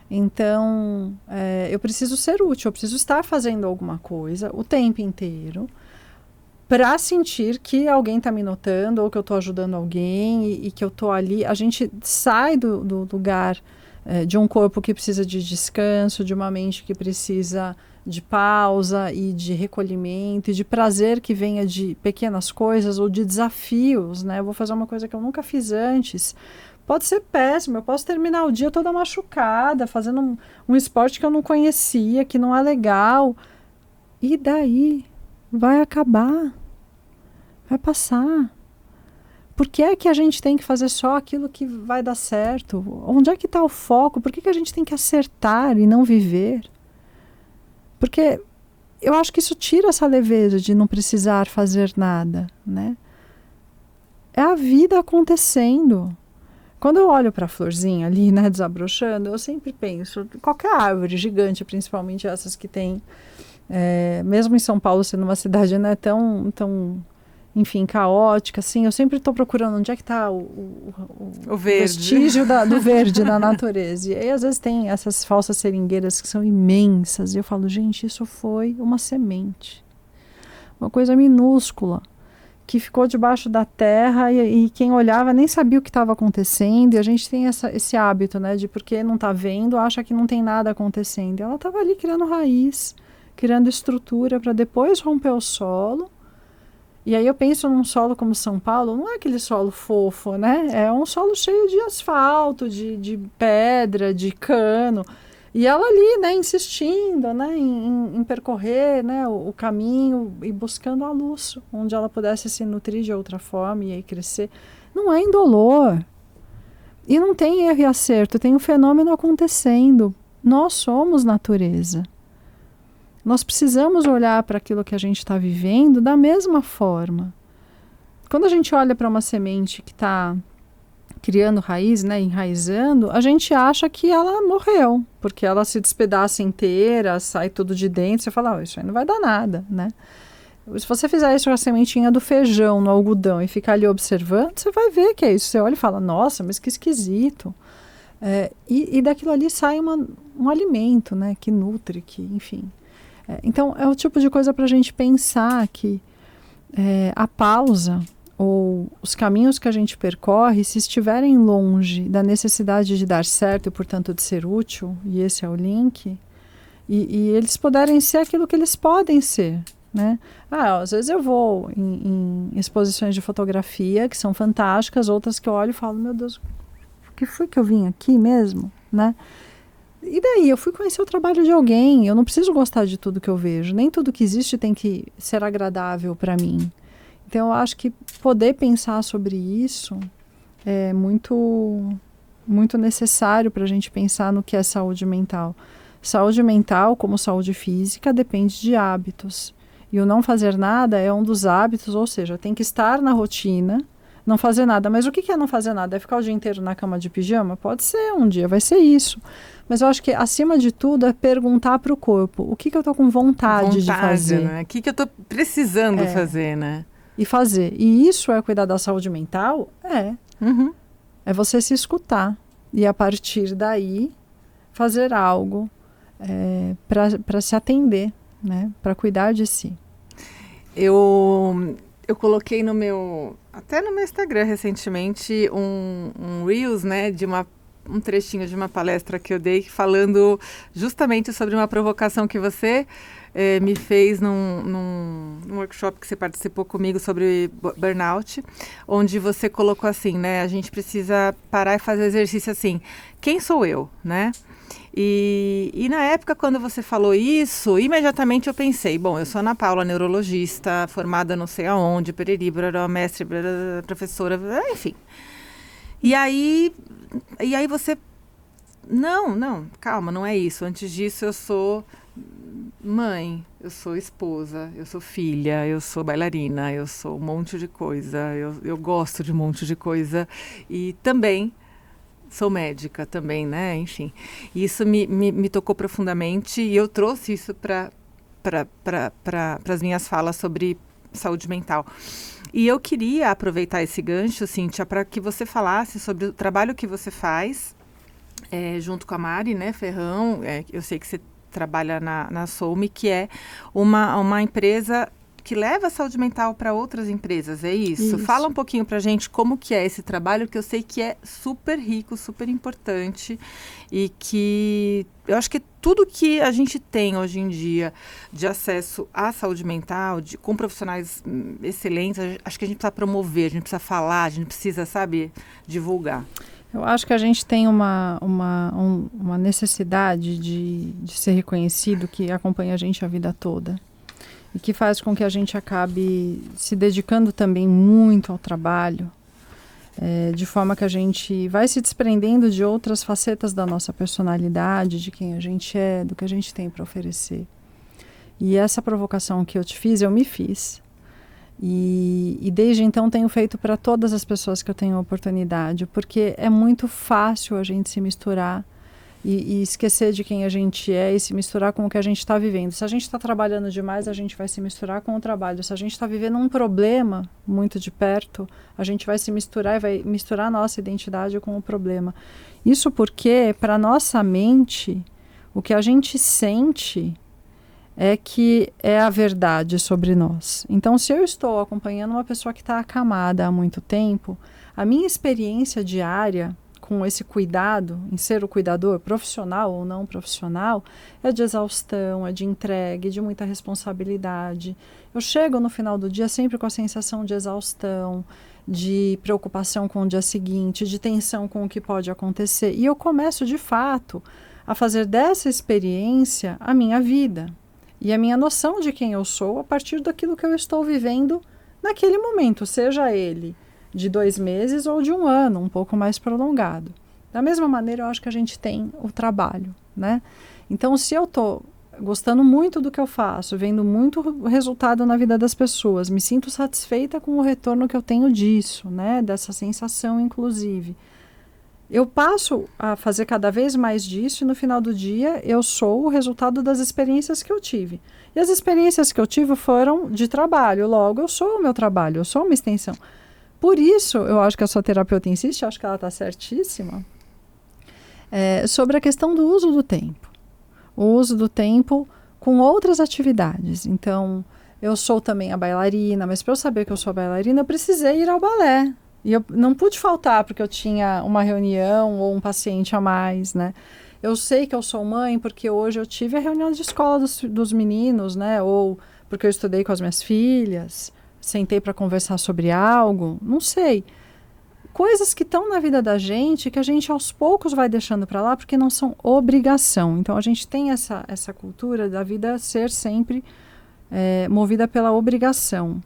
S2: Então, eu preciso ser útil, eu preciso estar fazendo alguma coisa o tempo inteiro para sentir que alguém está me notando ou que eu estou ajudando alguém e que eu estou ali. A gente sai do lugar de um corpo que precisa de descanso, de uma mente que precisa de pausa e de recolhimento e de prazer que venha de pequenas coisas ou de desafios, né? Eu vou fazer uma coisa que eu nunca fiz antes. Pode ser péssimo, eu posso terminar o dia toda machucada, fazendo um esporte que eu não conhecia, que não é legal. E daí? Vai acabar. Vai passar. Por que é que a gente tem que fazer só aquilo que vai dar certo? Onde é que está o foco? Por que a gente tem que acertar e não viver? Porque eu acho que isso tira essa leveza de não precisar fazer nada, né? É a vida acontecendo. Quando eu olho para a florzinha ali, né, desabrochando, eu sempre penso, qualquer árvore gigante, principalmente essas que tem, mesmo em São Paulo sendo uma cidade, né, tão enfim, caótica, assim, eu sempre estou procurando onde é que está o vestígio do verde na natureza. E aí, às vezes, tem essas falsas seringueiras que são imensas, e eu falo, gente, isso foi uma semente. Uma coisa minúscula, que ficou debaixo da terra e quem olhava nem sabia o que estava acontecendo, e a gente tem esse hábito, né, de porque não está vendo, acha que não tem nada acontecendo. E ela estava ali criando raiz, criando estrutura para depois romper o solo. E aí eu penso num solo como São Paulo, não é aquele solo fofo, né? É um solo cheio de asfalto, de pedra, de cano. E ela ali, né, insistindo, né, em percorrer, né, o caminho e buscando a luz, onde ela pudesse se nutrir de outra forma e aí crescer. Não é indolor. E não tem erro e acerto, tem um fenômeno acontecendo. Nós somos natureza. Nós precisamos olhar para aquilo que a gente está vivendo da mesma forma. quando a gente olha para uma semente que está criando raiz, né, enraizando, a gente acha que ela morreu, porque ela se despedaça inteira, sai tudo de dentro, você fala, isso aí não vai dar nada, né? Se você fizer isso com a sementinha do feijão no algodão e ficar ali observando, você vai ver que é isso. Você olha e fala, nossa, mas que esquisito. E daquilo ali sai um alimento, né, que nutre, que, enfim. Então, é o tipo de coisa para a gente pensar que a pausa ou os caminhos que a gente percorre, se estiverem longe da necessidade de dar certo e, portanto, de ser útil, e esse é o link, e eles puderem ser aquilo que eles podem ser, né? Às vezes eu vou em exposições de fotografia que são fantásticas, outras que eu olho e falo, meu Deus, o que foi que eu vim aqui mesmo, né? E daí, eu fui conhecer o trabalho de alguém, eu não preciso gostar de tudo que eu vejo, nem tudo que existe tem que ser agradável para mim. Então, eu acho que poder pensar sobre isso é muito, muito necessário para a gente pensar no que é saúde mental. Saúde mental, como saúde física, depende de hábitos. E o não fazer nada é um dos hábitos, ou seja, tem que estar na rotina, não fazer nada. Mas o que é não fazer nada? É ficar o dia inteiro na cama de pijama? Pode ser, um dia vai ser isso. Mas eu acho que, acima de tudo, é perguntar para o corpo, o que eu estou com vontade de fazer?
S1: Né? O que eu estou precisando fazer, né?
S2: E fazer. E isso é cuidar da saúde mental?
S1: Uhum.
S2: É você se escutar. E, a partir daí, fazer algo para se atender, né? Para cuidar de si.
S1: Eu coloquei até no meu Instagram recentemente um Reels, né, de um trechinho de uma palestra que eu dei falando justamente sobre uma provocação que você me fez num workshop que você participou comigo sobre burnout, onde você colocou assim, né, a gente precisa parar e fazer exercício assim, quem sou eu, né? E na época, quando você falou isso, imediatamente eu pensei, bom, eu sou Ana Paula, neurologista, formada não sei aonde, pereri, mestre, professora, enfim. E aí você... Não, calma, não é isso. Antes disso, eu sou mãe, eu sou esposa, eu sou filha, eu sou bailarina, eu sou um monte de coisa, eu gosto de um monte de coisa. E também... sou médica também, né? Enfim, isso me tocou profundamente e eu trouxe isso para as minhas falas sobre saúde mental. E eu queria aproveitar esse gancho, Cíntia, para que você falasse sobre o trabalho que você faz junto com a Mari, né, Ferrão. Eu sei que você trabalha na Soumi, que é uma empresa que leva a saúde mental para outras empresas, é isso?
S2: Isso.
S1: Fala um pouquinho para a gente como que é esse trabalho, que eu sei que é super rico, super importante e que eu acho que tudo que a gente tem hoje em dia de acesso à saúde mental, com profissionais excelentes, acho que a gente precisa promover, a gente precisa falar, a gente precisa, sabe, divulgar.
S2: Eu acho que a gente tem uma necessidade de ser reconhecido que acompanha a gente a vida toda. E que faz com que a gente acabe se dedicando também muito ao trabalho, de forma que a gente vai se desprendendo de outras facetas da nossa personalidade, de quem a gente é, do que a gente tem para oferecer. E essa provocação que eu te fiz, eu me fiz. E desde então tenho feito para todas as pessoas que eu tenho oportunidade, porque é muito fácil a gente se misturar e esquecer de quem a gente é e se misturar com o que a gente está vivendo. Se a gente está trabalhando demais, a gente vai se misturar com o trabalho. Se a gente está vivendo um problema muito de perto, a gente vai se misturar e vai misturar a nossa identidade com o problema. Isso porque, para nossa mente, o que a gente sente é que é a verdade sobre nós. Então, se eu estou acompanhando uma pessoa que está acamada há muito tempo, a minha experiência diária com esse cuidado, em ser o cuidador, profissional ou não profissional, é de exaustão, é de entrega, de muita responsabilidade. Eu chego no final do dia sempre com a sensação de exaustão, de preocupação com o dia seguinte, de tensão com o que pode acontecer. E eu começo, de fato, a fazer dessa experiência a minha vida. E a minha noção de quem eu sou a partir daquilo que eu estou vivendo naquele momento, seja ele de 2 meses ou de 1 ano, um pouco mais prolongado. Da mesma maneira, eu acho que a gente tem o trabalho, né? Então, se eu estou gostando muito do que eu faço, vendo muito resultado na vida das pessoas, me sinto satisfeita com o retorno que eu tenho disso, né? Dessa sensação, inclusive. Eu passo a fazer cada vez mais disso e no final do dia eu sou o resultado das experiências que eu tive. E as experiências que eu tive foram de trabalho, logo eu sou o meu trabalho, eu sou uma extensão. Por isso, eu acho que a sua terapeuta insiste, acho que ela está certíssima, sobre a questão do uso do tempo. O uso do tempo com outras atividades. Então, eu sou também a bailarina, mas para eu saber que eu sou a bailarina, eu precisei ir ao balé. E eu não pude faltar porque eu tinha uma reunião ou um paciente a mais, né? Eu sei que eu sou mãe porque hoje eu tive a reunião de escola dos meninos, né? Ou porque eu estudei com as minhas filhas, sentei para conversar sobre algo, não sei. Coisas que estão na vida da gente que a gente aos poucos vai deixando para lá porque não são obrigação. Então a gente tem essa cultura da vida ser sempre movida pela obrigação.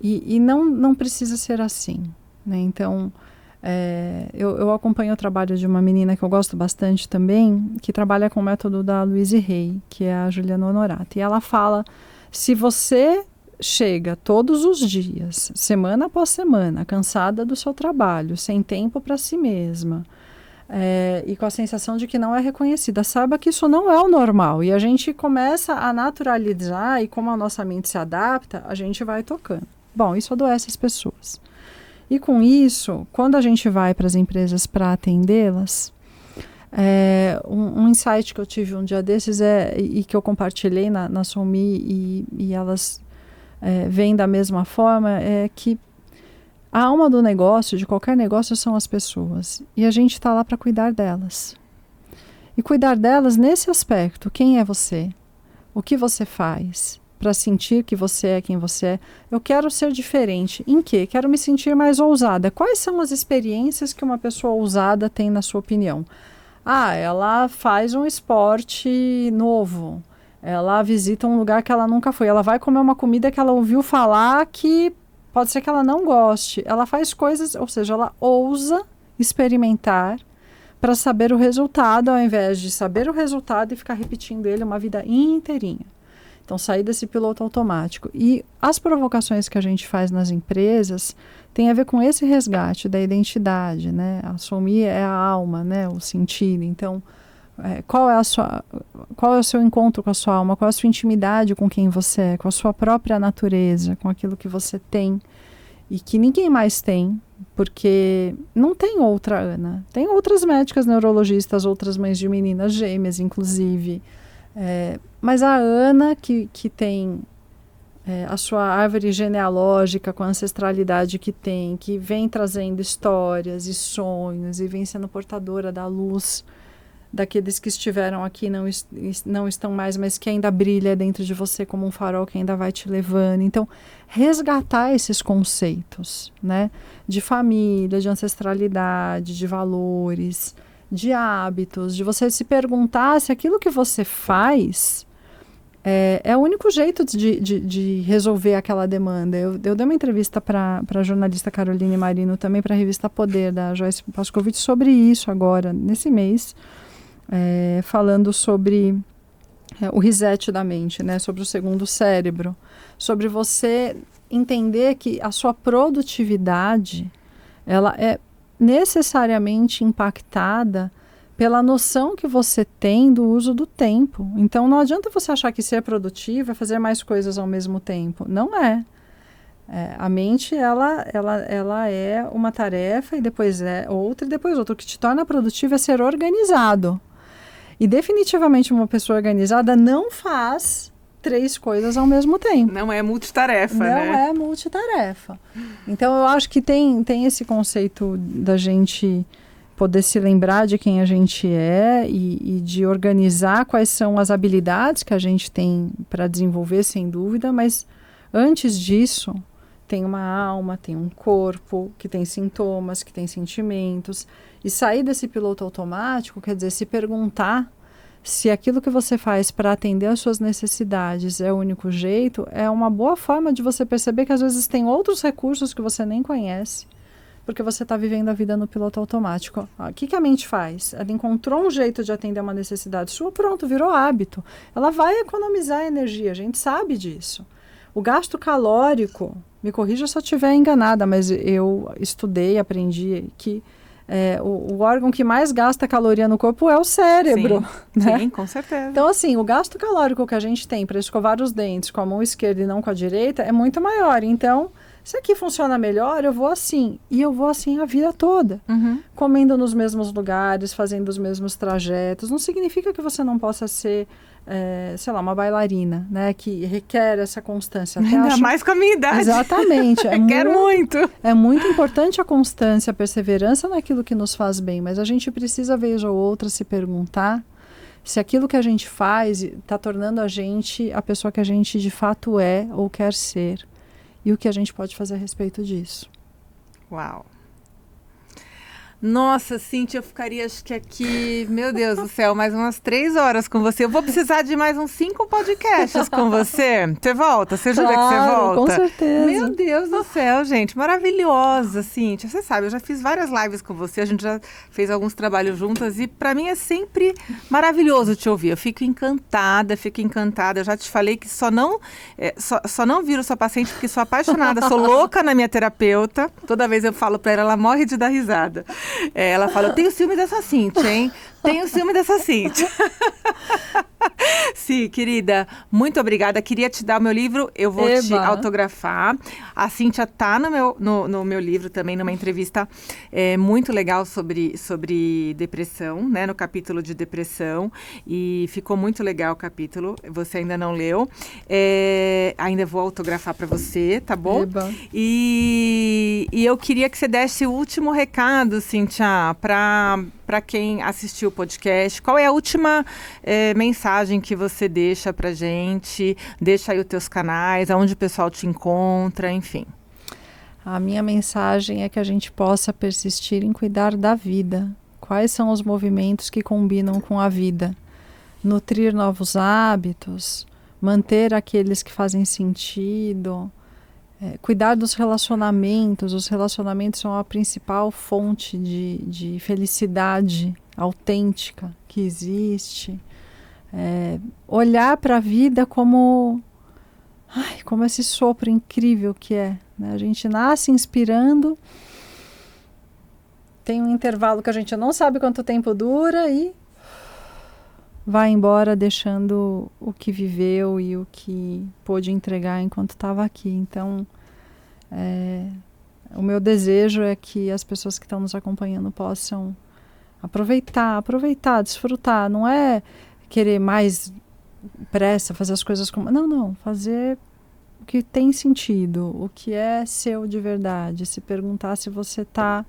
S2: E não precisa ser assim, né? Então, eu acompanho o trabalho de uma menina que eu gosto bastante também, que trabalha com o método da Louise Hay, que é a Juliana Honorato. E ela fala, se você chega todos os dias, semana após semana, cansada do seu trabalho, sem tempo para si mesma, e com a sensação de que não é reconhecida, saiba que isso não é o normal. E a gente começa a naturalizar e como a nossa mente se adapta, a gente vai tocando. Bom, isso adoece as pessoas. E com isso, quando a gente vai para as empresas para atendê-las, um insight que eu tive um dia desses e que eu compartilhei na Somi e elas veem da mesma forma, é que a alma do negócio, de qualquer negócio, são as pessoas. E a gente está lá para cuidar delas. E cuidar delas nesse aspecto. Quem é você? O que você faz? Para sentir que você é quem você é. Eu quero ser diferente. Em quê? Quero me sentir mais ousada. Quais são as experiências que uma pessoa ousada tem na sua opinião? Ela faz um esporte novo. Ela visita um lugar que ela nunca foi. Ela vai comer uma comida que ela ouviu falar que pode ser que ela não goste. Ela faz coisas, ou seja, ela ousa experimentar para saber o resultado, ao invés de saber o resultado e ficar repetindo ele uma vida inteirinha. Então, sair desse piloto automático. E as provocações que a gente faz nas empresas tem a ver com esse resgate da identidade, né? Assumir é a alma, né? O sentido. Então, qual é o seu encontro com a sua alma? Qual é a sua intimidade com quem você é? Com a sua própria natureza? Com aquilo que você tem e que ninguém mais tem, porque não tem outra Ana. Tem outras médicas neurologistas, outras mães de meninas gêmeas, inclusive. Mas a Ana que tem a sua árvore genealógica com a ancestralidade que tem, que vem trazendo histórias e sonhos e vem sendo portadora da luz daqueles que estiveram aqui não estão mais, mas que ainda brilha dentro de você como um farol que ainda vai te levando. Então, resgatar esses conceitos, né, de família, de ancestralidade, de valores, de hábitos, de você se perguntar se aquilo que você faz é o único jeito de resolver aquela demanda. Eu dei uma entrevista para a jornalista Caroline Marino, também para a revista Poder, da Joyce Pascovitch, sobre isso agora, nesse mês, falando sobre o reset da mente, né, sobre o segundo cérebro, sobre você entender que a sua produtividade ela é necessariamente impactada pela noção que você tem do uso do tempo. Então, não adianta você achar que ser produtivo é fazer mais coisas ao mesmo tempo. Não é. A mente, ela é uma tarefa e depois é outra e depois outra. O que te torna produtivo é ser organizado. E definitivamente uma pessoa organizada não faz 3 coisas ao mesmo tempo.
S1: Não é multitarefa, né?
S2: Não é multitarefa. Então, eu acho que tem esse conceito da gente poder se lembrar de quem a gente é e de organizar quais são as habilidades que a gente tem para desenvolver, sem dúvida, mas antes disso, tem uma alma, tem um corpo que tem sintomas, que tem sentimentos. E sair desse piloto automático, quer dizer, se perguntar se aquilo que você faz para atender às suas necessidades é o único jeito, é uma boa forma de você perceber que às vezes tem outros recursos que você nem conhece, porque você está vivendo a vida no piloto automático. O que a mente faz? Ela encontrou um jeito de atender uma necessidade sua, pronto, virou hábito. Ela vai economizar energia, a gente sabe disso. O gasto calórico, me corrija se eu estiver enganada, mas eu estudei, aprendi que o órgão que mais gasta caloria no corpo é o cérebro.
S1: Sim,
S2: né?
S1: sim, com certeza.
S2: Então, assim, o gasto calórico que a gente tem para escovar os dentes com a mão esquerda e não com a direita é muito maior. Então, se aqui funciona melhor, eu vou assim. E eu vou assim a vida toda. Comendo nos mesmos lugares, fazendo os mesmos trajetos. Não significa que você não possa ser, sei lá, uma bailarina, né? Que requer essa constância.
S1: Ainda mais com a minha idade.
S2: Exatamente.
S1: Quero muito.
S2: É muito importante a constância, a perseverança naquilo que nos faz bem. Mas a gente precisa, vez ou outra, se perguntar se aquilo que a gente faz está tornando a gente a pessoa que a gente de fato é ou quer ser. E o que a gente pode fazer a respeito disso.
S1: Uau! Nossa, Cíntia, eu ficaria acho que aqui, meu Deus do céu, mais umas 3 horas com você. Eu vou precisar de mais uns 5 podcasts com você. Você volta? Você jura que você volta?
S2: Com certeza.
S1: Meu Deus do céu, gente, maravilhosa, Cíntia. Você sabe, eu já fiz várias lives com você, a gente já fez alguns trabalhos juntas e para mim é sempre maravilhoso te ouvir. Eu fico encantada. Eu já te falei que só não viro sua paciente porque sou apaixonada, sou louca na minha terapeuta. Toda vez eu falo para ela morre de dar risada. Ela fala, eu tenho ciúme dessa Cíntia, hein? Tenho ciúme dessa Cíntia. Sim, querida, muito obrigada. Queria te dar o meu livro, eu vou te autografar. A Cíntia tá no meu livro também, numa entrevista muito legal sobre depressão, né? No capítulo de depressão. E ficou muito legal o capítulo. Você ainda não leu. Ainda vou autografar para você, tá bom? E eu queria que você desse o último recado, Cíntia, para quem assistiu o podcast. Qual é a última mensagem que você deixa pra gente? Deixa aí os teus canais, aonde o pessoal te encontra, enfim.
S2: A minha mensagem é que a gente possa persistir em cuidar da vida. Quais são os movimentos que combinam com a vida? Nutrir novos hábitos, manter aqueles que fazem sentido, cuidar dos relacionamentos. Os relacionamentos são a principal fonte de felicidade autêntica que existe. Olhar para a vida como esse sopro incrível que é, né? A gente nasce inspirando, tem um intervalo que a gente não sabe quanto tempo dura e vai embora deixando o que viveu e o que pôde entregar enquanto estava aqui. Então, o meu desejo é que as pessoas que estão nos acompanhando possam aproveitar, desfrutar. Não é querer mais pressa, fazer as coisas como... Não. Fazer o que tem sentido, o que é seu de verdade. Se perguntar se você está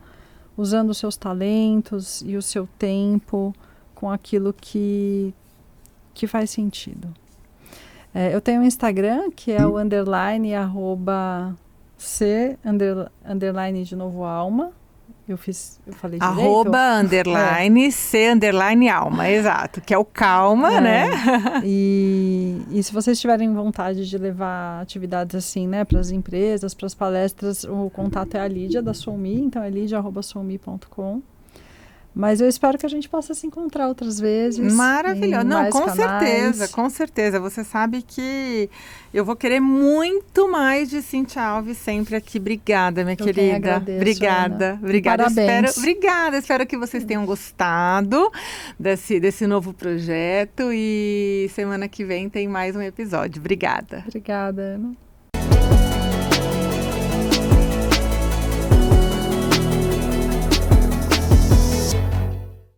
S2: usando os seus talentos e o seu tempo com aquilo que faz sentido. Eu tenho um Instagram que é o _ C _ de novo alma. Eu falei direito?
S1: @ C _ alma, exato, que é o calma, né?
S2: E se vocês tiverem vontade de levar atividades assim, né, para as empresas, para as palestras, o contato é a Lídia da Soulme, então é lidia@soulme.com. Mas eu espero que a gente possa se encontrar outras vezes.
S1: Maravilhoso. Não, com certeza. Você sabe que eu vou querer muito mais de Cíntia Alves sempre aqui. Obrigada, minha querida.
S2: Agradeço,
S1: obrigada.
S2: Ana.
S1: Obrigada.
S2: Parabéns.
S1: Espero que vocês tenham gostado desse novo projeto. E semana que vem tem mais um episódio. Obrigada.
S2: Obrigada, Ana.